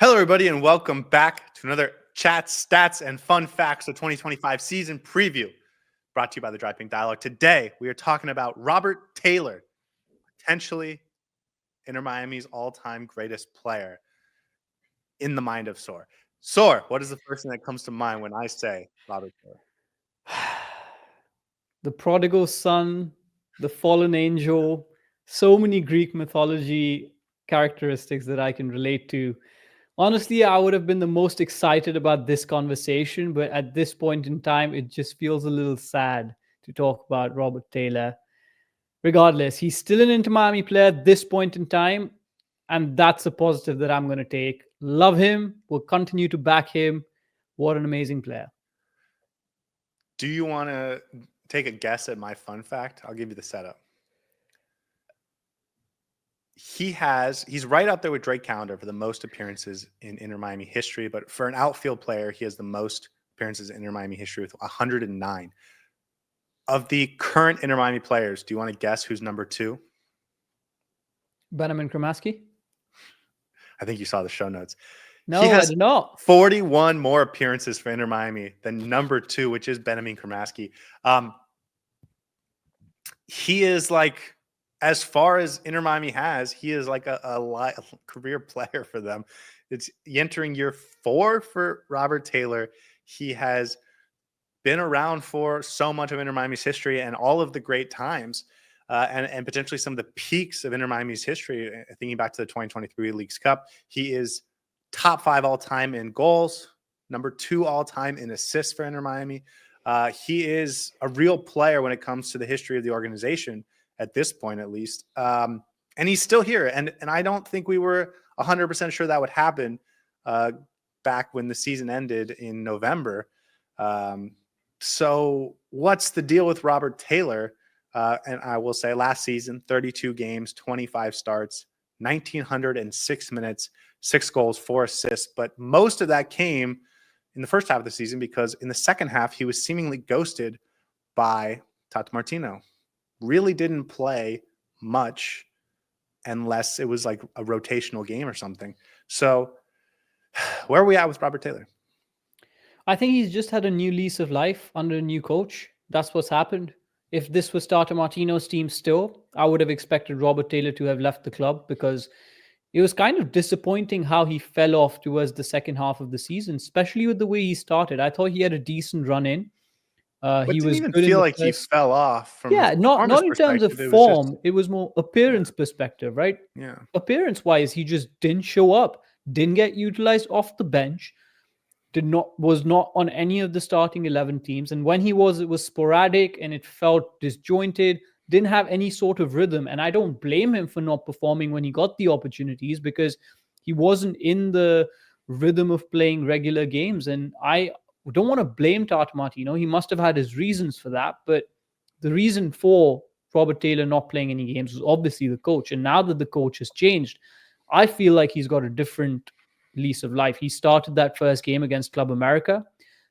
Hello, everybody, and welcome back to another Chats, Stats, and Fun Facts of 2025 season preview brought to you by the Dry Pink Dialogue. Today, we are talking about Robert Taylor, potentially Inter Miami's all-time greatest player in the mind of Saur. Saur, what is the first thing that comes to mind when I say Robert Taylor? The prodigal son, the fallen angel, so many Greek mythology characteristics that I can relate to. Honestly, I would have been the most excited about this conversation, but at this point in time, it just feels a little sad to talk about Robert Taylor. Regardless, he's still an Inter Miami player at this point in time, and that's a positive that I'm going to take. Love him. We'll continue to back him. What an amazing player. Do you want to take a guess at my fun fact? I'll give you the setup. He's right up there with Drake Calendar for the most appearances in Inter Miami history, but for an outfield player, he has the most appearances in Inter Miami history with 109. Of the current Inter Miami players, do you want to guess who's number two? Benjamin Kramaski? I think you saw the show notes. No, he I has did not. 41 more appearances for Inter Miami than number two, which is Benjamin Kramaski. He is like, as far as Inter Miami has, he is like a career player for them. It's entering year 4 for Robert Taylor. He has been around for so much of Inter Miami's history and all of the great times and potentially some of the peaks of Inter Miami's history. Thinking back to the 2023 Leagues Cup, he is top 5 all time in goals, number 2 all time in assists for Inter Miami. He is a real player when it comes to the history of the organization at this point, at least. And he's still here. And I don't think we were 100% sure that would happen back when the season ended in November. So what's the deal with Robert Taylor? And I will say last season, 32 games, 25 starts, 1,906 minutes, 6 goals, 4 assists. But most of that came in the first half of the season because in the second half, he was seemingly ghosted by Tata Martino. Really didn't play much unless it was like a rotational game or something. So where are we at with Robert Taylor? I think he's just had a new lease of life under a new coach. That's what's happened. If this was Tata Martino's team still, I would have expected Robert Taylor to have left the club because it was kind of disappointing how he fell off towards the second half of the season, especially with the way he started. I thought he had a decent run in. But He didn't was even good in feel the like he first. fell off from his Yeah, not performance in terms of perspective. It was just, form. It was more appearance perspective, right? yeah. Appearance wise, he just didn't show up, didn't get utilized off the bench, was not on any of the starting 11 teams, and when he was, it was sporadic and it felt disjointed, didn't have any sort of rhythm. And I don't blame him for not performing when he got the opportunities because he wasn't in the rhythm of playing regular games. And I don't want to blame Tata Martino. He must have had his reasons for that, but the reason for Robert Taylor not playing any games was obviously the coach. And now that the coach has changed, I feel like he's got a different lease of life. He started that first game against Club America.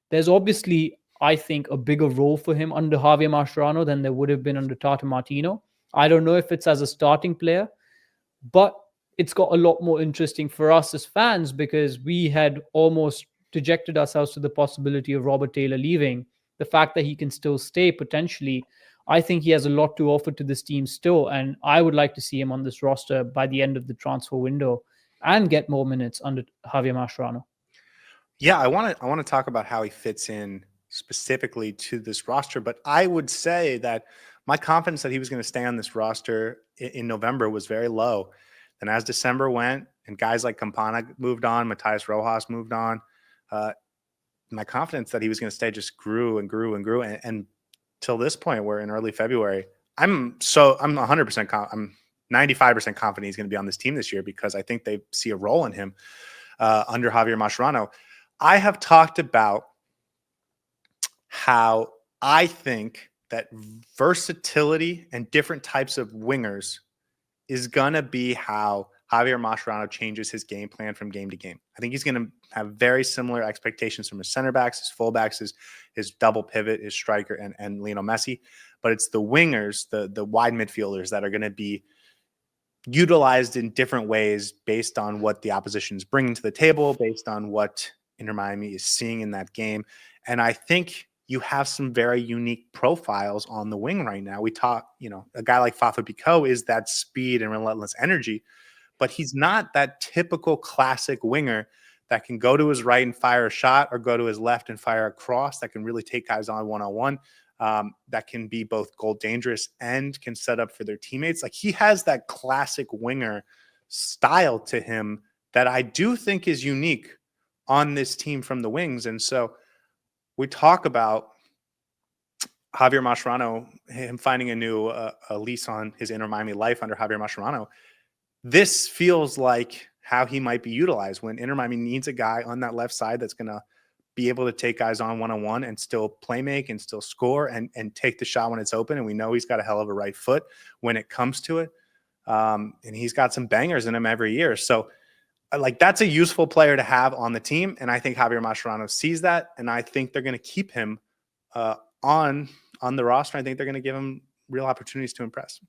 There's obviously, I think, a bigger role for him under Javier Mascherano than there would have been under Tata Martino. I don't know if it's as a starting player, but it's got a lot more interesting for us as fans because we had almost dejected ourselves to the possibility of Robert Taylor leaving. The fact that he can still stay potentially, I think he has a lot to offer to this team still, and I would like to see him on this roster by the end of the transfer window and get more minutes under Javier Mascherano. Yeah, I want to talk about how he fits in specifically to this roster, but I would say that my confidence that he was going to stay on this roster in November was very low. And as December went and guys like Campana moved on, Matias Rojas moved on, my confidence that he was going to stay just grew and grew and grew. And till this point, we're in early February. I'm 100%, I'm 95% confident he's going to be on this team this year because I think they see a role in him under Javier Mascherano. I have talked about how I think that versatility and different types of wingers is going to be how Javier Mascherano changes his game plan from game to game. I think he's going to have very similar expectations from his center backs, his fullbacks, his double pivot, his striker, and Lionel Messi. But it's the wingers, the wide midfielders that are going to be utilized in different ways based on what the opposition is bringing to the table, based on what Inter Miami is seeing in that game. And I think you have some very unique profiles on the wing right now. We talk, a guy like Fafa Picault is that speed and relentless energy, but he's not that typical classic winger that can go to his right and fire a shot or go to his left and fire a cross, that can really take guys on one-on-one, that can be both goal dangerous and can set up for their teammates. Like, he has that classic winger style to him that I do think is unique on this team from the wings. And so we talk about Javier Mascherano, him finding a new a lease on his Inter Miami life under Javier Mascherano. This feels like how he might be utilized when Inter Miami needs a guy on that left side that's going to be able to take guys on one-on-one and still play make and still score and take the shot when it's open. And we know he's got a hell of a right foot when it comes to it. And he's got some bangers in him every year. So, like, that's a useful player to have on the team. And I think Javier Mascherano sees that. And I think they're going to keep him on the roster. I think they're going to give him real opportunities to impress.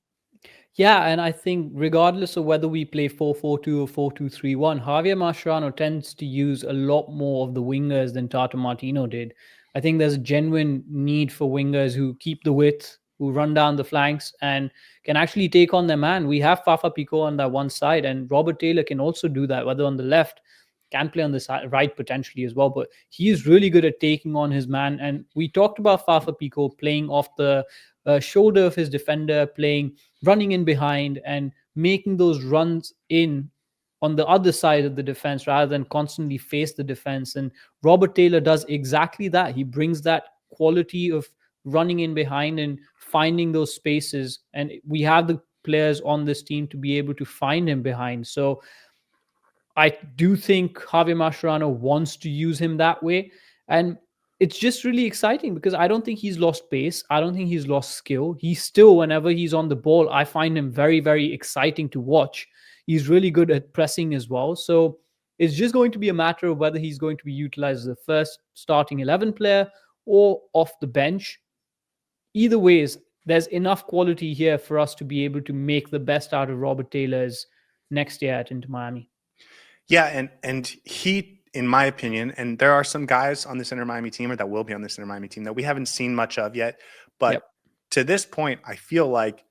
Yeah, and I think regardless of whether we play 4-4-2 or 4-2-3-1, Javier Mascherano tends to use a lot more of the wingers than Tata Martino did. I think there's a genuine need for wingers who keep the width, who run down the flanks and can actually take on their man. We have Fafa Picault on that one side, and Robert Taylor can also do that, whether on the left, can play on the side, right potentially as well. But he is really good at taking on his man. And we talked about Fafa Picault playing off the shoulder of his defender, running in behind and making those runs in on the other side of the defense rather than constantly face the defense. And Robert Taylor does exactly that. He brings that quality of running in behind and finding those spaces. And we have the players on this team to be able to find him behind. So I do think Javier Mascherano wants to use him that way. And it's just really exciting because I don't think he's lost pace. I don't think he's lost skill. He's still, whenever he's on the ball, I find him very, very exciting to watch. He's really good at pressing as well. So it's just going to be a matter of whether he's going to be utilized as a first starting 11 player or off the bench. Either ways, there's enough quality here for us to be able to make the best out of Robert Taylor's next year at Inter Miami. Yeah, and he, in my opinion, and there are some guys on this Inter Miami team or that will be on this Inter Miami team that we haven't seen much of yet. But to this point, I feel like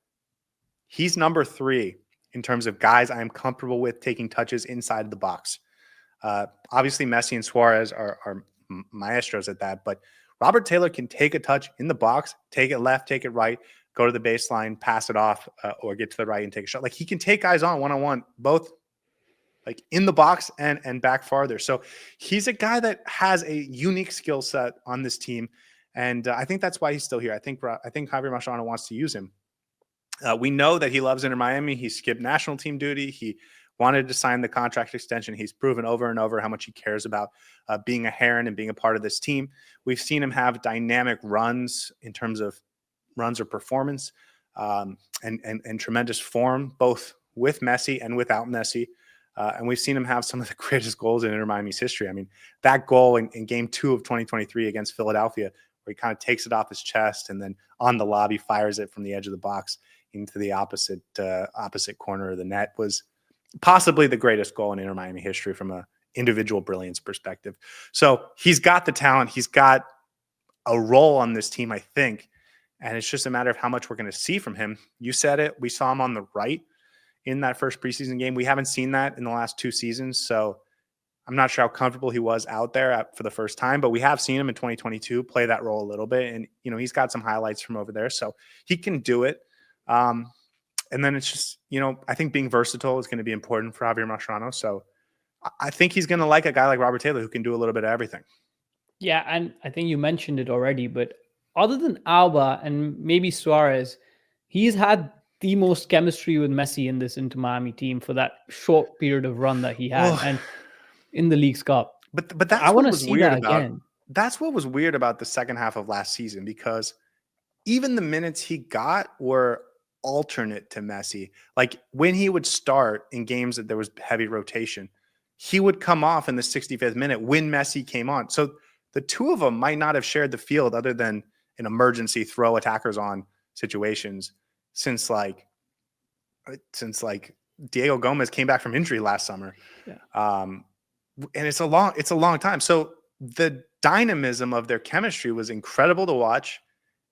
he's number 3 in terms of guys I am comfortable with taking touches inside of the box. Obviously, Messi and Suarez are maestros at that, but Robert Taylor can take a touch in the box, take it left, take it right, go to the baseline, pass it off, or get to the right and take a shot. Like, he can take guys on one-on-one, both like in the box and back farther. So he's a guy that has a unique skill set on this team. And I think that's why he's still here. I think Javier Mascherano wants to use him. We know that he loves Inter Miami. He skipped national team duty. He wanted to sign the contract extension. He's proven over and over how much he cares about being a Heron and being a part of this team. We've seen him have dynamic runs in terms of runs or performance, and tremendous form, both with Messi and without Messi. And we've seen him have some of the greatest goals in Inter Miami's history. I mean, that goal in game 2 of 2023 against Philadelphia, where he kind of takes it off his chest and then on the lobby fires it from the edge of the box into the opposite corner of the net, was possibly the greatest goal in Inter Miami history from an individual brilliance perspective. So he's got the talent. He's got a role on this team, I think. And it's just a matter of how much we're going to see from him. You said it. We saw him on the right in that first preseason game. We haven't seen that in the last 2 seasons. So I'm not sure how comfortable he was out there for the first time, but we have seen him in 2022 play that role a little bit. And, he's got some highlights from over there, so he can do it. And then it's just, I think being versatile is going to be important for Javier Mascherano. So I think he's going to like a guy like Robert Taylor who can do a little bit of everything. Yeah, and I think you mentioned it already, but other than Alba and maybe Suarez, he's had the most chemistry with Messi in this Inter Miami team for that short period of run that he had, and in the League's Cup. But that's I what want to was see weird that about. again. That's what was weird about the second half of last season, because even the minutes he got were alternate to Messi. Like, when he would start in games that there was heavy rotation, he would come off in the 65th minute when Messi came on. So the two of them might not have shared the field other than an emergency throw attackers on situations since Diego Gomez came back from injury last summer. Yeah. And it's a long time. So the dynamism of their chemistry was incredible to watch,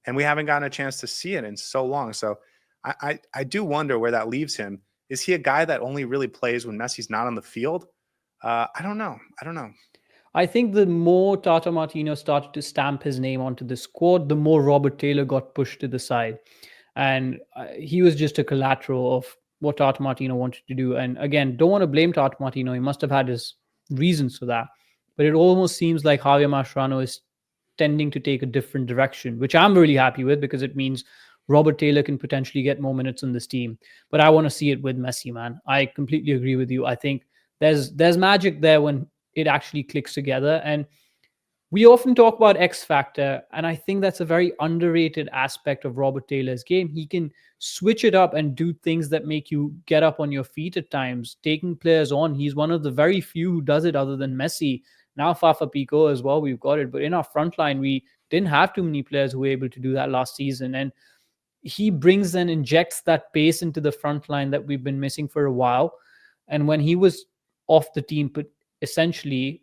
and we haven't gotten a chance to see it in so long. So I do wonder where that leaves him. Is he a guy that only really plays when Messi's not on the field? I don't know. I think the more Tata Martino started to stamp his name onto the squad, the more Robert Taylor got pushed to the side. And he was just a collateral of what Tata Martino wanted to do. And again, don't want to blame Tata Martino. He must have had his reasons for that. But it almost seems like Javier Mascherano is tending to take a different direction, which I'm really happy with because it means Robert Taylor can potentially get more minutes on this team. But I want to see it with Messi, man. I completely agree with you. I think there's magic there when it actually clicks together. And we often talk about X Factor, and I think that's a very underrated aspect of Robert Taylor's game. He can switch it up and do things that make you get up on your feet at times, taking players on. He's one of the very few who does it other than Messi. Now Fafa Pico as well, we've got it. But in our front line, we didn't have too many players who were able to do that last season. And he brings and injects that pace into the front line that we've been missing for a while. And when he was off the team, but essentially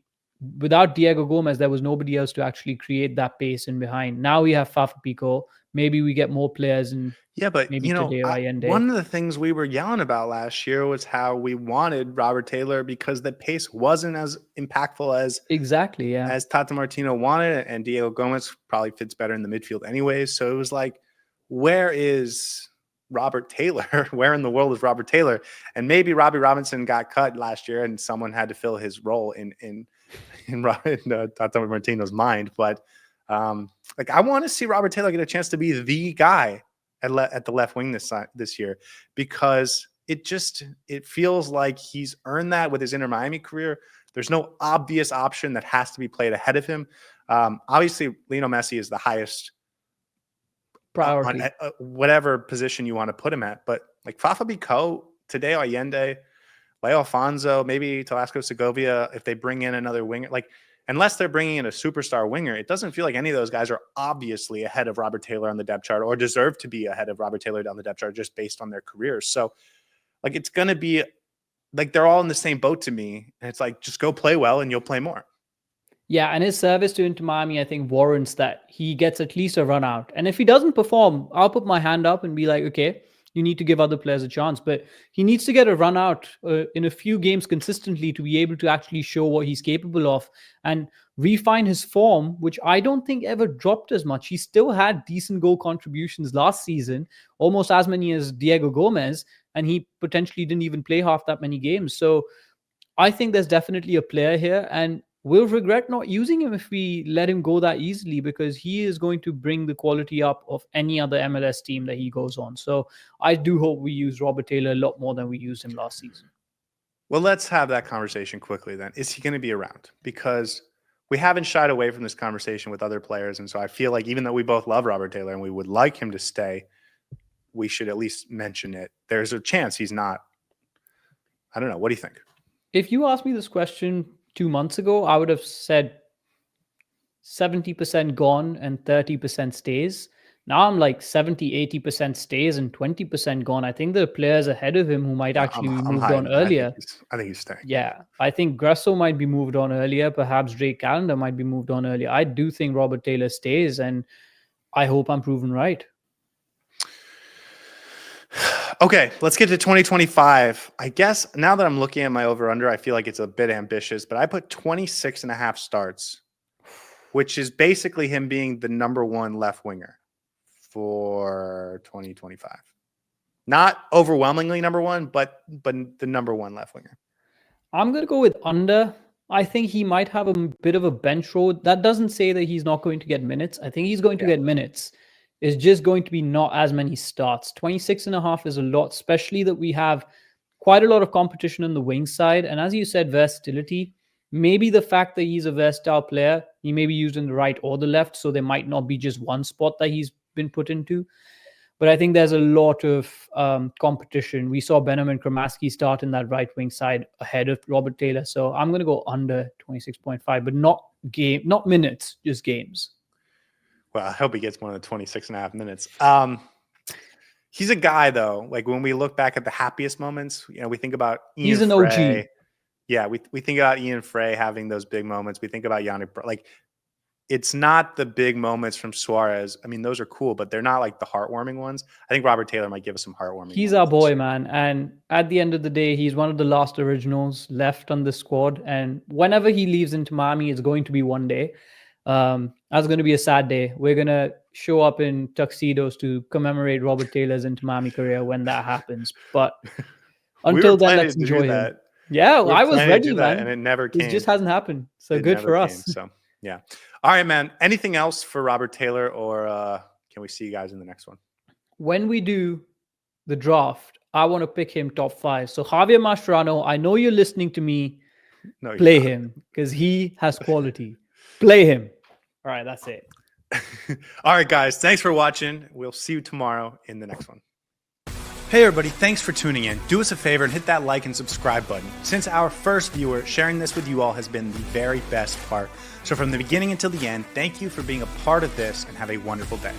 without Diego Gomez, there was nobody else to actually create that pace in behind. Now we have Fafa Pico. Maybe we get more players and but maybe today or Allende. One of the things we were yelling about last year was how we wanted Robert Taylor because the pace wasn't as impactful as as Tata Martino wanted, and Diego Gomez probably fits better in the midfield anyways. So it was like, where is Robert Taylor? Where in the world is Robert Taylor? And maybe Robbie Robinson got cut last year, and someone had to fill his role in Tata Martino's mind. But like, I want to see Robert Taylor get a chance to be the guy at the left wing this year, because it feels like he's earned that with his Inter Miami career. There's no obvious option that has to be played ahead of him. Obviously, Lionel Messi is the highest priority, whatever position you want to put him at. But like Fafa Pico, Tadeo Allende, Leo Alfonso, maybe Velasco Segovia, if they bring in another winger, like, unless they're bringing in a superstar winger, it doesn't feel like any of those guys are obviously ahead of Robert Taylor on the depth chart or deserve to be ahead of Robert Taylor down the depth chart just based on their careers. So like, it's going to be like, they're all in the same boat to me. And it's like, just go play well and you'll play more. Yeah, and his service to Inter Miami, I think, warrants that he gets at least a run out. And if he doesn't perform, I'll put my hand up and be like, okay, you need to give other players a chance. But he needs to get a run out in a few games consistently to be able to actually show what he's capable of and refine his form, which I don't think ever dropped as much. He still had decent goal contributions last season, almost as many as Diego Gomez, and he potentially didn't even play half that many games. So I think there's definitely a player here, and we'll regret not using him if we let him go that easily, because he is going to bring the quality up of any other MLS team that he goes on. So I do hope we use Robert Taylor a lot more than we used him last season. Well, let's have that conversation quickly then. Is he going to be around? Because we haven't shied away from this conversation with other players. And so I feel like even though we both love Robert Taylor and we would like him to stay, we should at least mention it. There's a chance he's not. I don't know. What do you think? If you asked me this question 2 months ago, I would have said 70% gone and 30% stays. Now I'm like 70-80% stays and 20% gone. I think there are players ahead of him who might actually be moved on earlier. I think he's staying. Yeah, I think Grasso might be moved on earlier. Perhaps Drake Callender might be moved on earlier. I do think Robert Taylor stays, and I hope I'm proven right. Okay, let's get to 2025. I guess now that I'm looking at my over-under, I feel like it's a bit ambitious, but I put 26.5 starts, which is basically him being the number one left winger for 2025. Not overwhelmingly number one, but the number one left winger. I'm going to go with under. I think he might have a bit of a bench role. That doesn't say that he's not going to get minutes. I think he's going to get minutes. It's just going to be not as many starts. 26.5 is a lot, especially that we have quite a lot of competition on the wing side. And as you said, versatility. Maybe the fact that he's a versatile player, he may be used in the right or the left, so there might not be just one spot that he's been put into. But I think there's a lot of competition. We saw Benjamin Kramaski start in that right wing side ahead of Robert Taylor. So I'm going to go under 26.5, but not minutes, just games. Well, I hope he gets more than 26.5 minutes. He's a guy though. Like when we look back at the happiest moments, you know, we think about Ian He's an Frey. OG. Yeah, we think about Ian Frey having those big moments. We think about Yannick. Like it's not the big moments from Suarez. I mean, those are cool, but they're not like the heartwarming ones. I think Robert Taylor might give us some heartwarming. He's our moments boy, man. And at the end of the day, he's one of the last originals left on the squad. And whenever he leaves into Miami, it's going to be one day. That's going to be a sad day. We're going to show up in tuxedos to commemorate Robert Taylor's into Miami career when that happens. But until then, let's enjoy him. That. Yeah, we I was ready, that, man. and it never came. It just hasn't happened. So it good for us. So yeah. All right, man. Anything else for Robert Taylor, or can we see you guys in the next one? When we do the draft, I want to pick him top 5. So Javier Mascherano, I know you're listening to me. No, play him because he has quality. Play him. All right, that's it. All right, guys. Thanks for watching. We'll see you tomorrow in the next one. Hey everybody, thanks for tuning in. Do us a favor and hit that like and subscribe button. Since our first viewer, sharing this with you all has been the very best part. So from the beginning until the end, thank you for being a part of this and have a wonderful day.